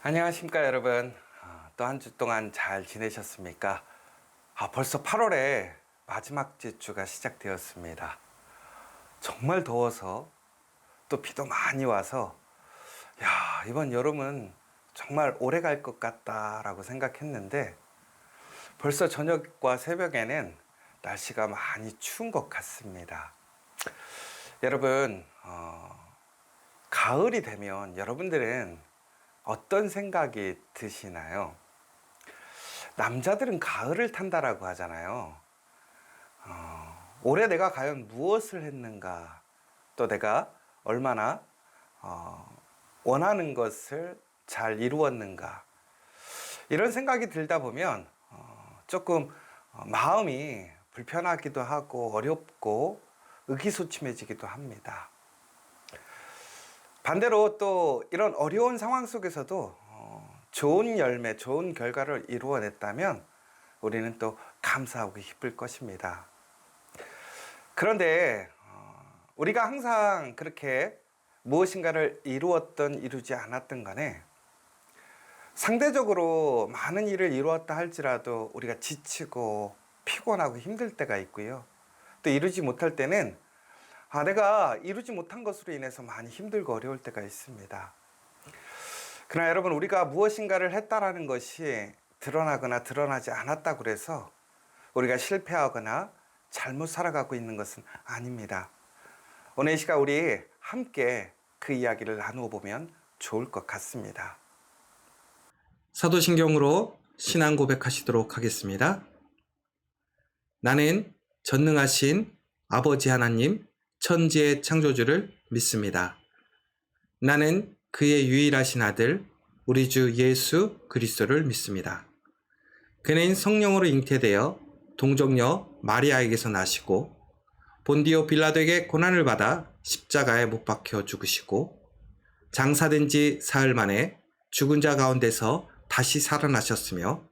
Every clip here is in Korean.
안녕하십니까 여러분. 또 한 주 동안 잘 지내셨습니까? 벌써 8월에 마지막 주가 시작되었습니다. 정말 더워서 또 비도 많이 와서 이번 여름은 정말 오래 갈 것 같다라고 생각했는데 벌써 저녁과 새벽에는 날씨가 많이 추운 것 같습니다. 여러분, 가을이 되면 여러분들은 어떤 생각이 드시나요? 남자들은 가을을 탄다라고 하잖아요. 올해 내가 과연 무엇을 했는가, 또 내가 얼마나 원하는 것을 잘 이루었는가, 이런 생각이 들다 보면 조금 마음이 불편하기도 하고 어렵고 의기소침해지기도 합니다. 반대로 또 이런 어려운 상황 속에서도 좋은 열매, 좋은 결과를 이루어냈다면 우리는 또 감사하고 기쁠 것입니다. 그런데 우리가 항상 그렇게 무엇인가를 이루었던 이루지 않았던 간에 상대적으로 많은 일을 이루었다 할지라도 우리가 지치고 피곤하고 힘들 때가 있고요. 또 이루지 못할 때는 내가 이루지 못한 것으로 인해서 많이 힘들고 어려울 때가 있습니다. 그러나 여러분, 우리가 무엇인가를 했다라는 것이 드러나거나 드러나지 않았다고 해서 우리가 실패하거나 잘못 살아가고 있는 것은 아닙니다. 오늘 이 시간 우리 함께 그 이야기를 나누어 보면 좋을 것 같습니다. 사도신경으로 신앙 고백하시도록 하겠습니다. 나는 전능하신 아버지 하나님, 천지의 창조주를 믿습니다. 나는 그의 유일하신 아들 우리 주 예수 그리스도를 믿습니다. 그는 성령으로 잉태되어 동정녀 마리아에게서 나시고 본디오 빌라도에게 고난을 받아 십자가에 못 박혀 죽으시고 장사된 지 사흘 만에 죽은 자 가운데서 다시 살아나셨으며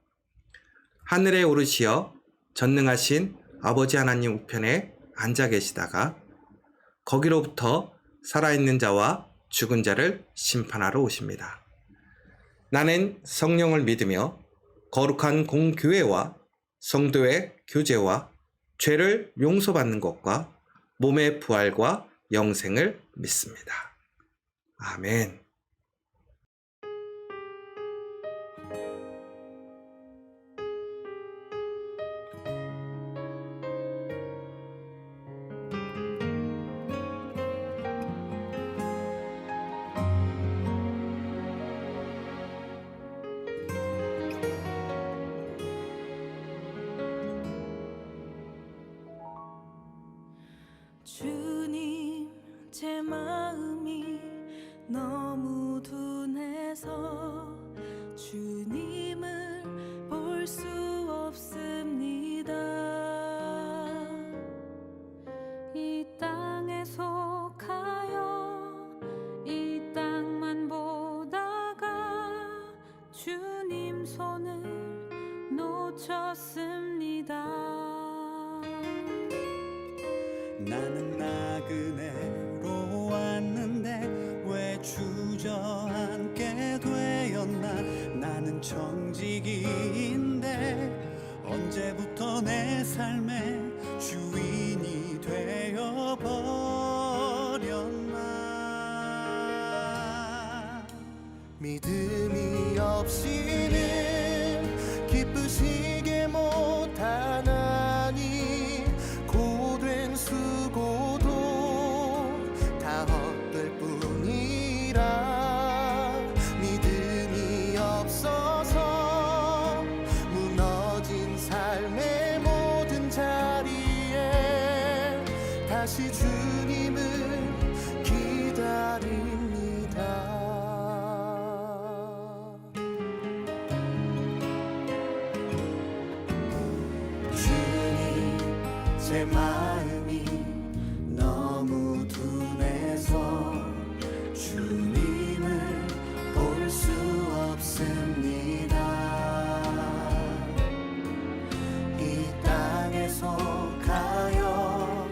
하늘에 오르시어 전능하신 아버지 하나님 우편에 앉아 계시다가 거기로부터 살아있는 자와 죽은 자를 심판하러 오십니다. 나는 성령을 믿으며 거룩한 공교회와 성도의 교제와 죄를 용서받는 것과 몸의 부활과 영생을 믿습니다. 아멘. 주님, 제 마음이 너무 둔해서 주님을 볼 수 없습니다. 이 땅에 속하여 이 땅만 보다가 주님 손을 놓쳤습니다. 나는 나그네로 왔는데 왜 주저앉게 되었나. 나는 청지기인데 언제부터 내 삶의 주인이 되어버렸나. 믿음이 없이는 기쁘시게 못하나니 고된 수고도 다 헛될 뿐이라. 믿음이 없어서 무너진 삶의 모든 자리에 다시 주님을 기다립니다. 주님, 제 마음이 너무 둔해서 주님을 볼 수 없습니다. 이 땅에 속하여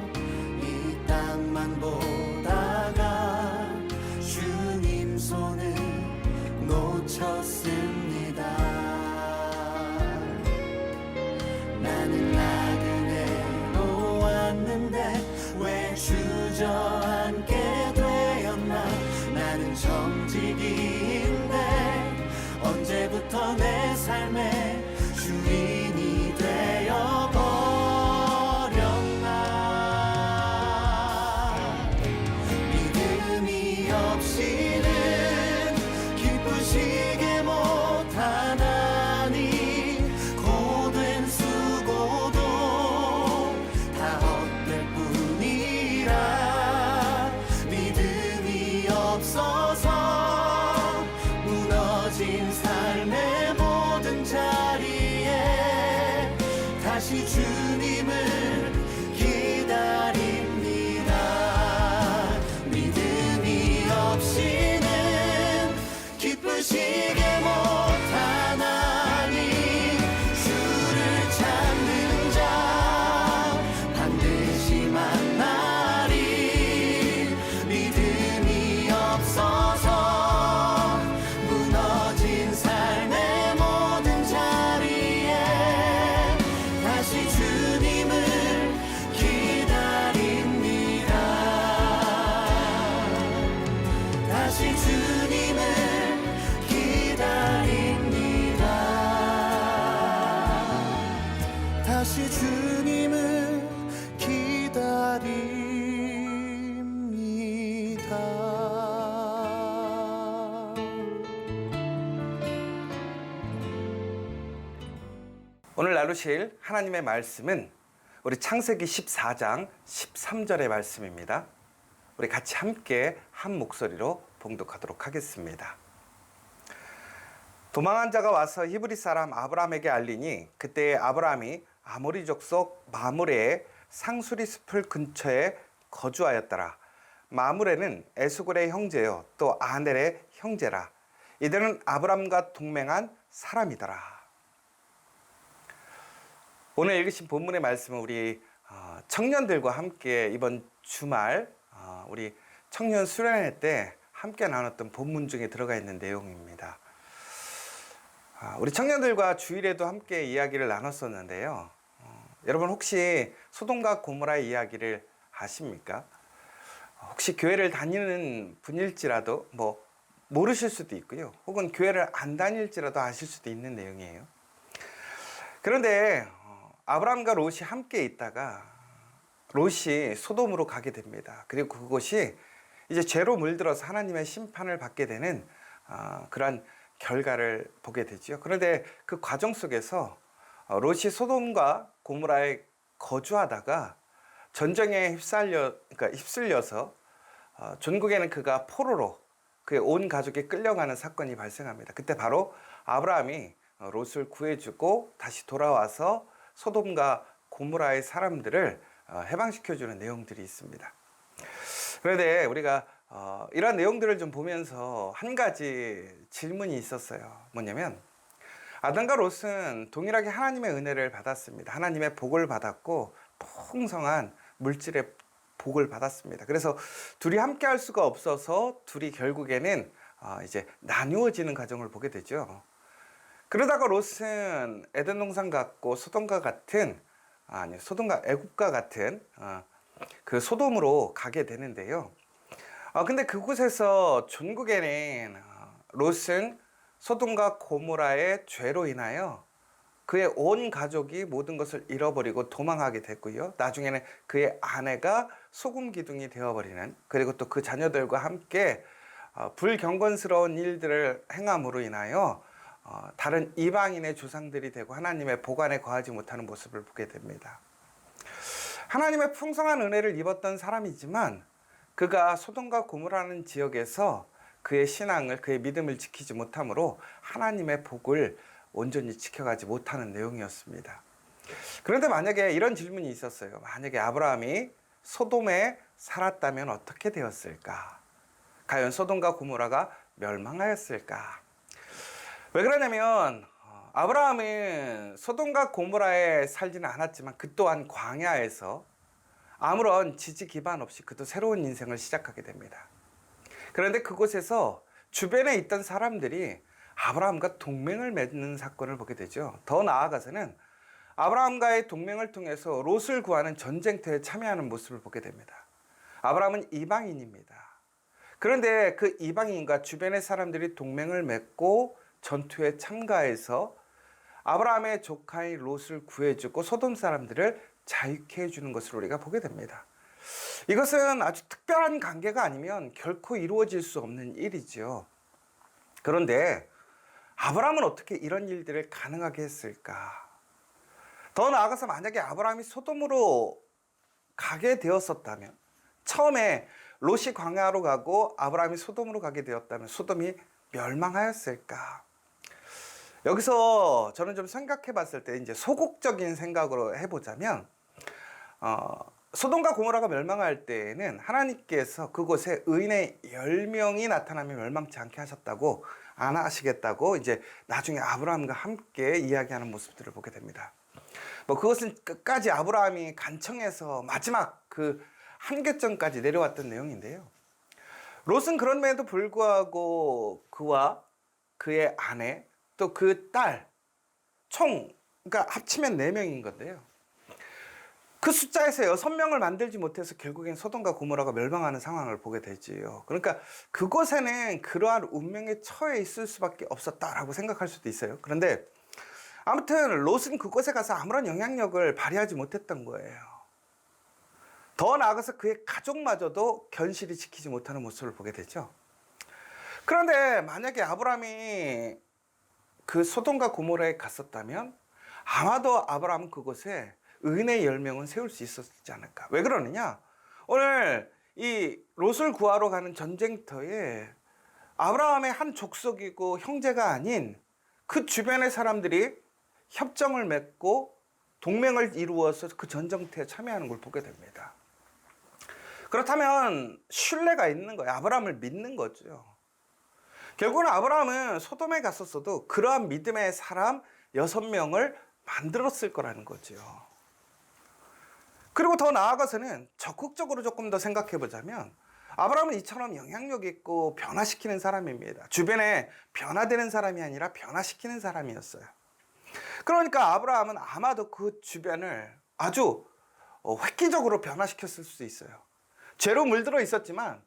이 땅만 보다가 주님 손을 놓쳤습니다. 나누실 하나님의 말씀은 우리 창세기 14장 13절의 말씀입니다. 우리 같이 함께 한 목소리로 봉독하도록 하겠습니다. 도망한 자가 와서 히브리 사람 아브라함에게 알리니 그때 아브라함이 아모리 족속 마므레의 상수리 숲을 근처에 거주하였더라. 마므레는 에스골의 형제요 또 아넬의 형제라. 이들은 아브라함과 동맹한 사람이더라. 오늘 읽으신 본문의 말씀은 우리 청년들과 함께 이번 주말 우리 청년 수련회 때 함께 나눴던 본문 중에 들어가 있는 내용입니다. 우리 청년들과 주일에도 함께 이야기를 나눴었는데요. 여러분 혹시 소돔과 고모라의 이야기를 아십니까? 혹시 교회를 다니는 분일지라도 모르실 수도 있고요. 혹은 교회를 안 다닐지라도 아실 수도 있는 내용이에요. 그런데 아브라함과 롯이 함께 있다가 롯이 소돔으로 가게 됩니다. 그리고 그곳이 이제 죄로 물들어서 하나님의 심판을 받게 되는 그러한 결과를 보게 되죠. 그런데 그 과정 속에서 롯이 소돔과 고모라에 거주하다가 전쟁에 휩쓸려서 전국에는 그가 포로로 그의 온 가족이 끌려가는 사건이 발생합니다. 그때 바로 아브라함이 롯을 구해주고 다시 돌아와서 소돔과 고모라의 사람들을 해방시켜주는 내용들이 있습니다. 그런데 우리가 이러한 내용들을 좀 보면서 한 가지 질문이 있었어요. 뭐냐면 아담과 롯은 동일하게 하나님의 은혜를 받았습니다. 하나님의 복을 받았고 풍성한 물질의 복을 받았습니다. 그래서 둘이 함께 할 수가 없어서 둘이 결국에는 이제 나누어지는 과정을 보게 되죠. 그러다가 롯은 에덴 동산 같고 소돔과 애굽과 같은 그 소돔으로 가게 되는데요. 근데 그곳에서 전국에는 롯은 소돔과 고모라의 죄로 인하여 그의 온 가족이 모든 것을 잃어버리고 도망하게 됐고요. 나중에는 그의 아내가 소금 기둥이 되어버리는, 그리고 또 그 자녀들과 함께 불경건스러운 일들을 행함으로 인하여 다른 이방인의 조상들이 되고 하나님의 보관에 거하지 못하는 모습을 보게 됩니다. 하나님의 풍성한 은혜를 입었던 사람이지만 그가 소돔과 고모라는 지역에서 그의 신앙을, 그의 믿음을 지키지 못함으로 하나님의 복을 온전히 지켜가지 못하는 내용이었습니다. 그런데 만약에 이런 질문이 있었어요. 만약에 아브라함이 소돔에 살았다면 어떻게 되었을까? 과연 소돔과 고모라가 멸망하였을까? 왜 그러냐면 아브라함은 소돔과 고모라에 살지는 않았지만 그 또한 광야에서 아무런 지지 기반 없이 그도 새로운 인생을 시작하게 됩니다. 그런데 그곳에서 주변에 있던 사람들이 아브라함과 동맹을 맺는 사건을 보게 되죠. 더 나아가서는 아브라함과의 동맹을 통해서 롯을 구하는 전쟁터에 참여하는 모습을 보게 됩니다. 아브라함은 이방인입니다. 그런데 그 이방인과 주변의 사람들이 동맹을 맺고 전투에 참가해서 아브라함의 조카인 롯을 구해주고 소돔 사람들을 자유케 해주는 것을 우리가 보게 됩니다. 이것은 아주 특별한 관계가 아니면 결코 이루어질 수 없는 일이죠. 그런데 아브라함은 어떻게 이런 일들을 가능하게 했을까? 더 나아가서 만약에 아브라함이 소돔으로 가게 되었었다면, 처음에 롯이 광야로 가고 아브라함이 소돔으로 가게 되었다면 소돔이 멸망하였을까? 여기서 저는 좀 생각해 봤을 때 이제 소극적인 생각으로 해보자면 소돔과 고모라가 멸망할 때에는 하나님께서 그곳에 의인의 10명이 나타나면 멸망치 않게 하셨다고, 안 하시겠다고 이제 나중에 아브라함과 함께 이야기하는 모습들을 보게 됩니다. 그것은 끝까지 아브라함이 간청해서 마지막 그 한계점까지 내려왔던 내용인데요. 롯은 그럼에도 불구하고 그와 그의 아내 또 그 딸 그러니까 합치면 4명인 건데요. 그 숫자에서 6명을 만들지 못해서 결국엔 소돔과 고모라가 멸망하는 상황을 보게 되지요. 그러니까 그곳에는 그러한 운명에 처해 있을 수밖에 없었다라고 생각할 수도 있어요. 그런데 아무튼 롯은 그곳에 가서 아무런 영향력을 발휘하지 못했던 거예요. 더 나아가서 그의 가족마저도 견실히 지키지 못하는 모습을 보게 되죠. 그런데 만약에 아브라함이 그 소돔과 고모라에 갔었다면 아마도 아브라함은 그곳에 은혜의 열명은 세울 수 있었지 않을까. 왜 그러느냐? 오늘 이 롯을 구하러 가는 전쟁터에 아브라함의 한 족속이고 형제가 아닌 그 주변의 사람들이 협정을 맺고 동맹을 이루어서 그 전쟁터에 참여하는 걸 보게 됩니다. 그렇다면 신뢰가 있는 거예요. 아브라함을 믿는 거죠. 결국은 아브라함은 소돔에 갔었어도 그러한 믿음의 사람 6명을 만들었을 거라는 거죠. 그리고 더 나아가서는 적극적으로 조금 더 생각해 보자면 아브라함은 이처럼 영향력 있고 변화시키는 사람입니다. 주변에 변화되는 사람이 아니라 변화시키는 사람이었어요. 그러니까 아브라함은 아마도 그 주변을 아주 획기적으로 변화시켰을 수 있어요. 죄로 물들어 있었지만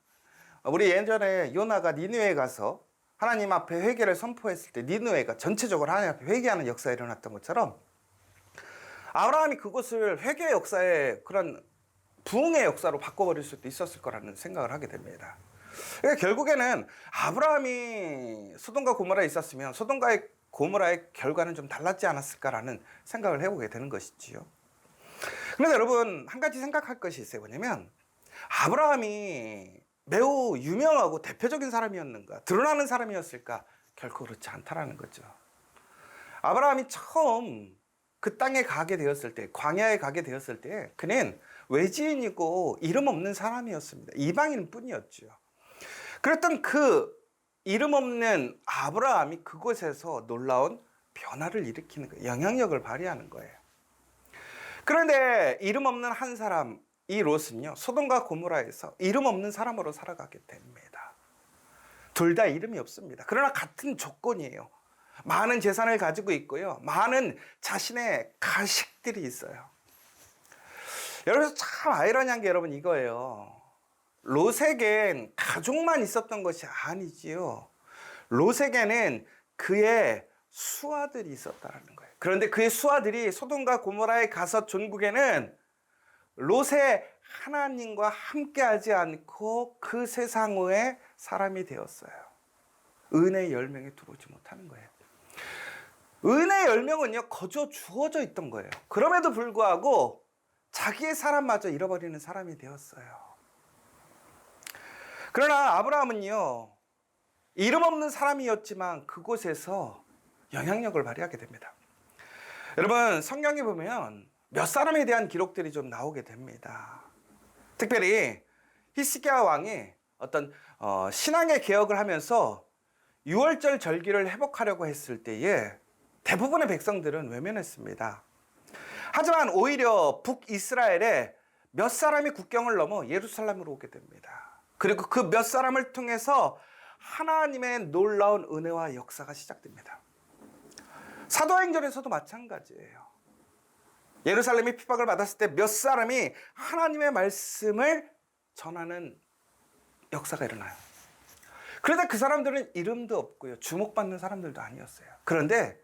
우리 예전에 요나가 니느웨에 가서 하나님 앞에 회개를 선포했을 때 니느웨가 전체적으로 하나님 앞에 회개하는 역사가 일어났던 것처럼 아브라함이 그것을 회개의 역사의 그런 부흥의 역사로 바꿔버릴 수도 있었을 거라는 생각을 하게 됩니다. 그러니까 결국에는 아브라함이 소돔과 고모라에 있었으면 소돔과 고모라의 결과는 좀 달랐지 않았을까라는 생각을 해보게 되는 것이지요. 그런데 여러분 한 가지 생각할 것이 있어요. 뭐냐면 아브라함이 매우 유명하고 대표적인 사람이었는가, 드러나는 사람이었을까? 결코 그렇지 않다라는 거죠. 아브라함이 처음 그 땅에 가게 되었을 때, 광야에 가게 되었을 때 그는 외지인이고 이름 없는 사람이었습니다. 이방인 뿐이었죠. 그랬던 그 이름 없는 아브라함이 그곳에서 놀라운 변화를 일으키는 거예요. 영향력을 발휘하는 거예요. 그런데 이름 없는 한 사람, 이 롯은요, 소돔과 고모라에서 이름 없는 사람으로 살아가게 됩니다. 둘 다 이름이 없습니다. 그러나 같은 조건이에요. 많은 재산을 가지고 있고요. 많은 자신의 가식들이 있어요. 여러분 참 아이러니한 게 여러분 이거예요. 롯에겐 가족만 있었던 것이 아니지요. 롯에게는 그의 수하들이 있었다는 거예요. 그런데 그의 수하들이 소돔과 고모라에 가서 종국에는 롯의 하나님과 함께하지 않고 그 세상의 사람이 되었어요. 은혜의 열명에 들어오지 못하는 거예요. 은혜의 열명은요 거저 주어져 있던 거예요. 그럼에도 불구하고 자기의 사람마저 잃어버리는 사람이 되었어요. 그러나 아브라함은요 이름 없는 사람이었지만 그곳에서 영향력을 발휘하게 됩니다. 여러분 성경에 보면 몇 사람에 대한 기록들이 좀 나오게 됩니다. 특별히 히스기야 왕이 어떤 신앙의 개혁을 하면서 유월절 절기를 회복하려고 했을 때에 대부분의 백성들은 외면했습니다. 하지만 오히려 북이스라엘에 몇 사람이 국경을 넘어 예루살렘으로 오게 됩니다. 그리고 그 몇 사람을 통해서 하나님의 놀라운 은혜와 역사가 시작됩니다. 사도행전에서도 마찬가지예요. 예루살렘이 핍박을 받았을 때 몇 사람이 하나님의 말씀을 전하는 역사가 일어나요. 그런데 그 사람들은 이름도 없고요. 주목받는 사람들도 아니었어요. 그런데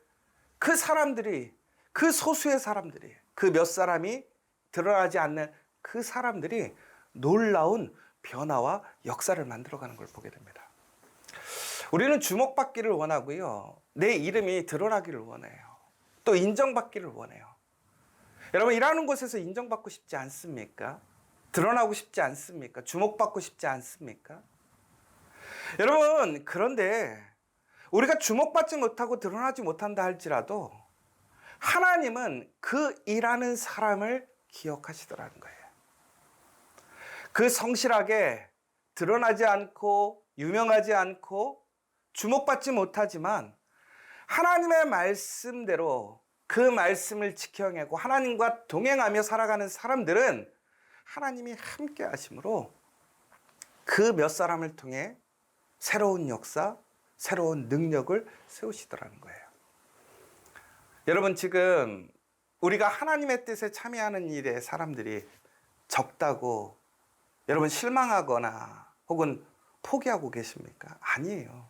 그 사람들이, 그 소수의 사람들이, 그 몇 사람이 드러나지 않는 그 사람들이 놀라운 변화와 역사를 만들어가는 걸 보게 됩니다. 우리는 주목받기를 원하고요. 내 이름이 드러나기를 원해요. 또 인정받기를 원해요. 여러분 일하는 곳에서 인정받고 싶지 않습니까? 드러나고 싶지 않습니까? 주목받고 싶지 않습니까? 여러분 그런데 우리가 주목받지 못하고 드러나지 못한다 할지라도 하나님은 그 일하는 사람을 기억하시더라는 거예요. 그 성실하게 드러나지 않고 유명하지 않고 주목받지 못하지만 하나님의 말씀대로 그 말씀을 지켜내고 하나님과 동행하며 살아가는 사람들은 하나님이 함께 하심으로 그 몇 사람을 통해 새로운 역사, 새로운 능력을 세우시더라는 거예요. 여러분 지금 우리가 하나님의 뜻에 참여하는 일에 사람들이 적다고 여러분 실망하거나 혹은 포기하고 계십니까? 아니에요.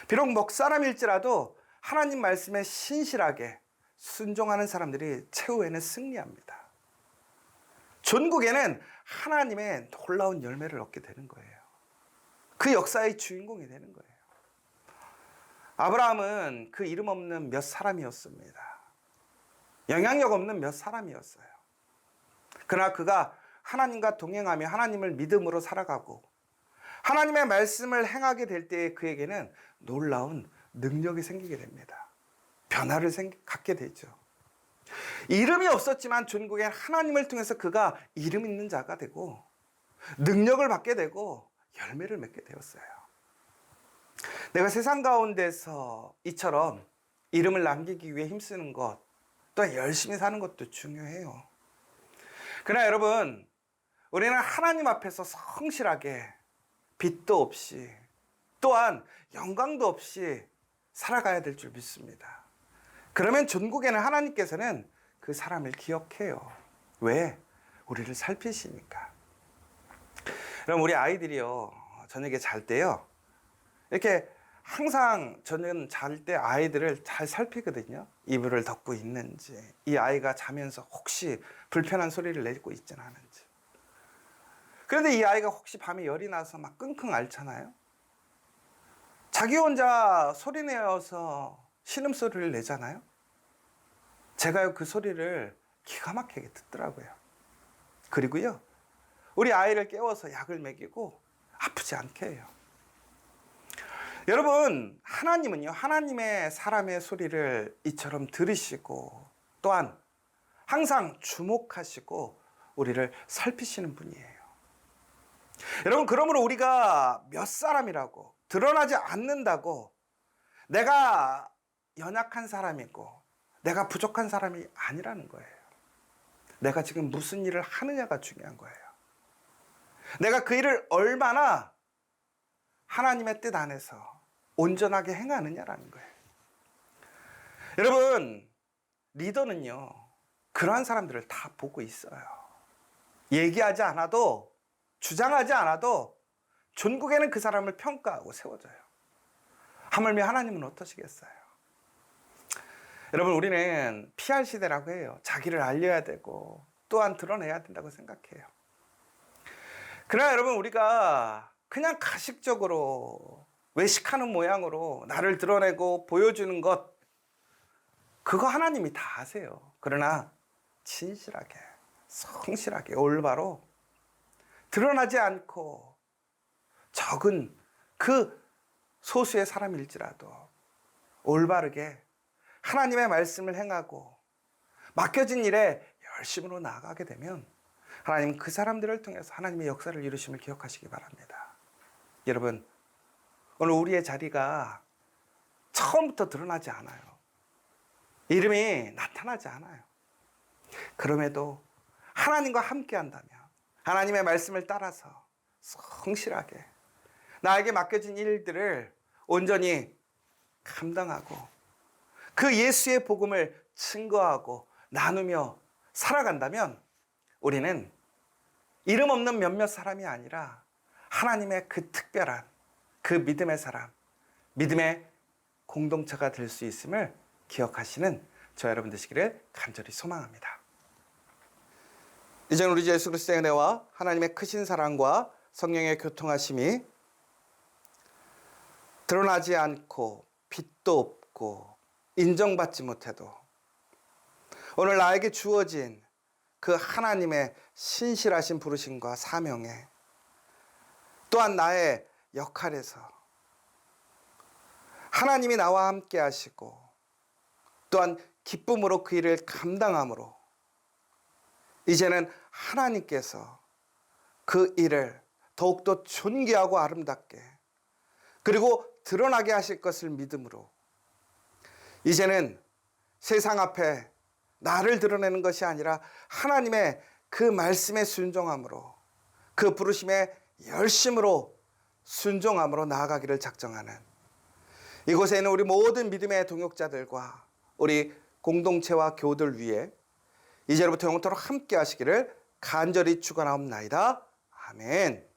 비록 먹사람일지라도 하나님 말씀에 신실하게 순종하는 사람들이 최후에는 승리합니다. 전국에는 하나님의 놀라운 열매를 얻게 되는 거예요. 그 역사의 주인공이 되는 거예요. 아브라함은 그 이름 없는 몇 사람이었습니다. 영향력 없는 몇 사람이었어요. 그러나 그가 하나님과 동행하며 하나님을 믿음으로 살아가고 하나님의 말씀을 행하게 될 때에 그에게는 놀라운 능력이 생기게 됩니다. 변화를 갖게 되죠. 이름이 없었지만 전국엔 하나님을 통해서 그가 이름 있는 자가 되고 능력을 받게 되고 열매를 맺게 되었어요. 내가 세상 가운데서 이처럼 이름을 남기기 위해 힘쓰는 것, 또 열심히 사는 것도 중요해요. 그러나 여러분, 우리는 하나님 앞에서 성실하게 빚도 없이 또한 영광도 없이 살아가야 될 줄 믿습니다. 그러면 전국에는 하나님께서는 그 사람을 기억해요. 왜? 우리를 살피시니까. 그럼 우리 아이들이요, 저녁에 잘 때요, 이렇게 항상 저는 잘 때 아이들을 잘 살피거든요. 이불을 덮고 있는지, 이 아이가 자면서 혹시 불편한 소리를 내고 있지는 않은지. 그런데 이 아이가 혹시 밤에 열이 나서 막 끙끙 앓잖아요. 자기 혼자 소리 내어서 신음소리를 내잖아요. 제가 그 소리를 기가 막히게 듣더라고요. 그리고요, 우리 아이를 깨워서 약을 먹이고 아프지 않게 해요. 여러분, 하나님은요, 하나님의 사람의 소리를 이처럼 들으시고 또한 항상 주목하시고 우리를 살피시는 분이에요. 여러분, 그러므로 우리가 몇 사람이라고 드러나지 않는다고 내가 연약한 사람이고 내가 부족한 사람이 아니라는 거예요. 내가 지금 무슨 일을 하느냐가 중요한 거예요. 내가 그 일을 얼마나 하나님의 뜻 안에서 온전하게 행하느냐라는 거예요. 여러분, 리더는요, 그러한 사람들을 다 보고 있어요. 얘기하지 않아도, 주장하지 않아도 전국에는 그 사람을 평가하고 세워줘요. 하물며 하나님은 어떠시겠어요? 여러분, 우리는 PR 시대라고 해요. 자기를 알려야 되고 또한 드러내야 된다고 생각해요. 그러나 여러분, 우리가 그냥 가식적으로 외식하는 모양으로 나를 드러내고 보여주는 것, 그거 하나님이 다 아세요. 그러나 진실하게, 성실하게, 올바로 드러나지 않고 적은 그 소수의 사람일지라도 올바르게 하나님의 말씀을 행하고 맡겨진 일에 열심으로 나아가게 되면 하나님은 그 사람들을 통해서 하나님의 역사를 이루심을 기억하시기 바랍니다. 여러분, 오늘 우리의 자리가 처음부터 드러나지 않아요. 이름이 나타나지 않아요. 그럼에도 하나님과 함께 한다면 하나님의 말씀을 따라서 성실하게 나에게 맡겨진 일들을 온전히 감당하고 그 예수의 복음을 증거하고 나누며 살아간다면 우리는 이름 없는 몇몇 사람이 아니라 하나님의 그 특별한 그 믿음의 사람, 믿음의 공동체가 될 수 있음을 기억하시는 저 여러분 되시기를 간절히 소망합니다. 이제는 우리 주 예수 그리스도의 은혜와 하나님의 크신 사랑과 성령의 교통하심이 드러나지 않고 빛도 없고 인정받지 못해도 오늘 나에게 주어진 그 하나님의 신실하신 부르심과 사명에 또한 나의 역할에서 하나님이 나와 함께 하시고 또한 기쁨으로 그 일을 감당함으로 이제는 하나님께서 그 일을 더욱더 존귀하고 아름답게 그리고 드러나게 하실 것을 믿음으로 이제는 세상 앞에 나를 드러내는 것이 아니라 하나님의 그 말씀에 순종함으로 그 부르심에 열심으로 순종함으로 나아가기를 작정하는 이곳에 있는 우리 모든 믿음의 동역자들과 우리 공동체와 교우들 위해 이제로부터 영원토록 함께 하시기를 간절히 축원하옵나이다. 아멘.